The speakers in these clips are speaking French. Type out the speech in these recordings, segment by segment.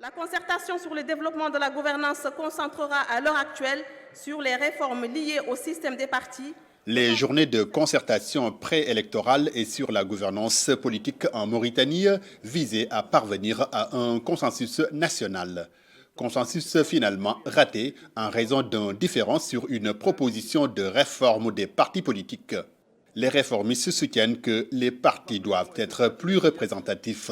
La concertation sur le développement de la gouvernance se concentrera à l'heure actuelle sur les réformes liées au système des partis. Les journées de concertation préélectorale et sur la gouvernance politique en Mauritanie visaient à parvenir à un consensus national. Consensus finalement raté en raison d'un différend sur une proposition de réforme des partis politiques. Les réformistes soutiennent que les partis doivent être plus représentatifs.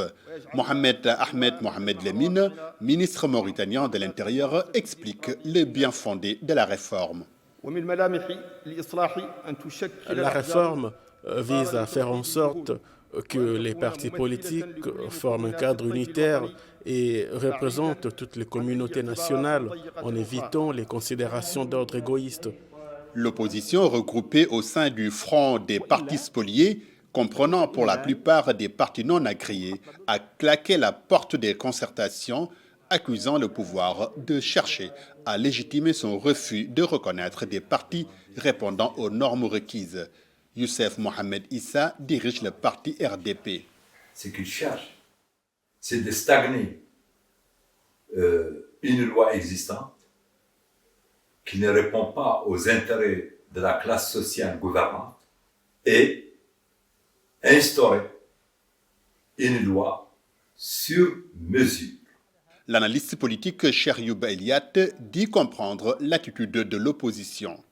Mohamed Ahmed Mohamed Lemine, ministre mauritanien de l'Intérieur, explique le bien fondé de la réforme. La réforme vise à faire en sorte que les partis politiques forment un cadre unitaire et représentent toutes les communautés nationales en évitant les considérations d'ordre égoïste. L'opposition regroupée au sein du Front des partis spoliés, comprenant pour la plupart des partis non agréés, a claqué la porte des concertations, accusant le pouvoir de chercher à légitimer son refus de reconnaître des partis répondant aux normes requises. Youssef Mohamed Issa dirige le parti RDP. Ce qu'il cherche, c'est de stagner une loi existante qui ne répond pas aux intérêts de la classe sociale gouvernante et instaurer une loi sur mesure. L'analyste politique Cheryoub Eliat dit comprendre l'attitude de l'opposition.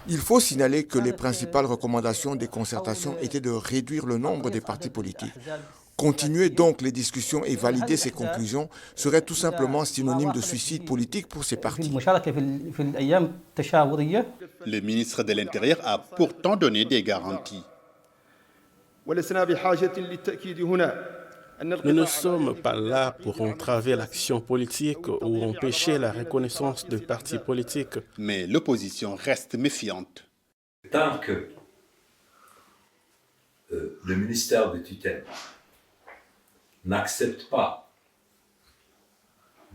Il faut signaler que les principales recommandations des concertations étaient de réduire le nombre des partis politiques. Continuer donc les discussions et valider ces conclusions serait tout simplement synonyme de suicide politique pour ces partis. Le ministre de l'Intérieur a pourtant donné des garanties. Nous ne sommes pas là pour entraver l'action politique ou empêcher la reconnaissance de partis politiques. Mais l'opposition reste méfiante. Tant que le ministère de tutelle n'accepte pas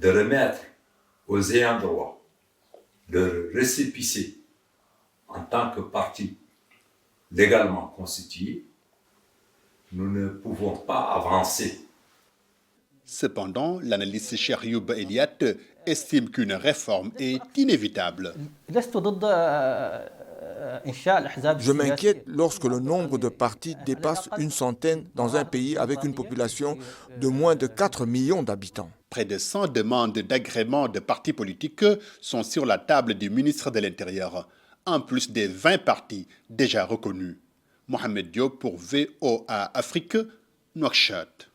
de remettre aux ayants droit leur récépissé en tant que parti légalement constitué, nous ne pouvons pas avancer. Cependant, l'analyste Cheryoub Eliat estime qu'une réforme est inévitable. Je m'inquiète lorsque le nombre de partis dépasse une centaine dans un pays avec une population de moins de 4 millions d'habitants. Près de 100 demandes d'agrément de partis politiques sont sur la table du ministre de l'Intérieur, en plus des 20 partis déjà reconnus. Mohamed Diop pour VOA Afrique, Nouakchott.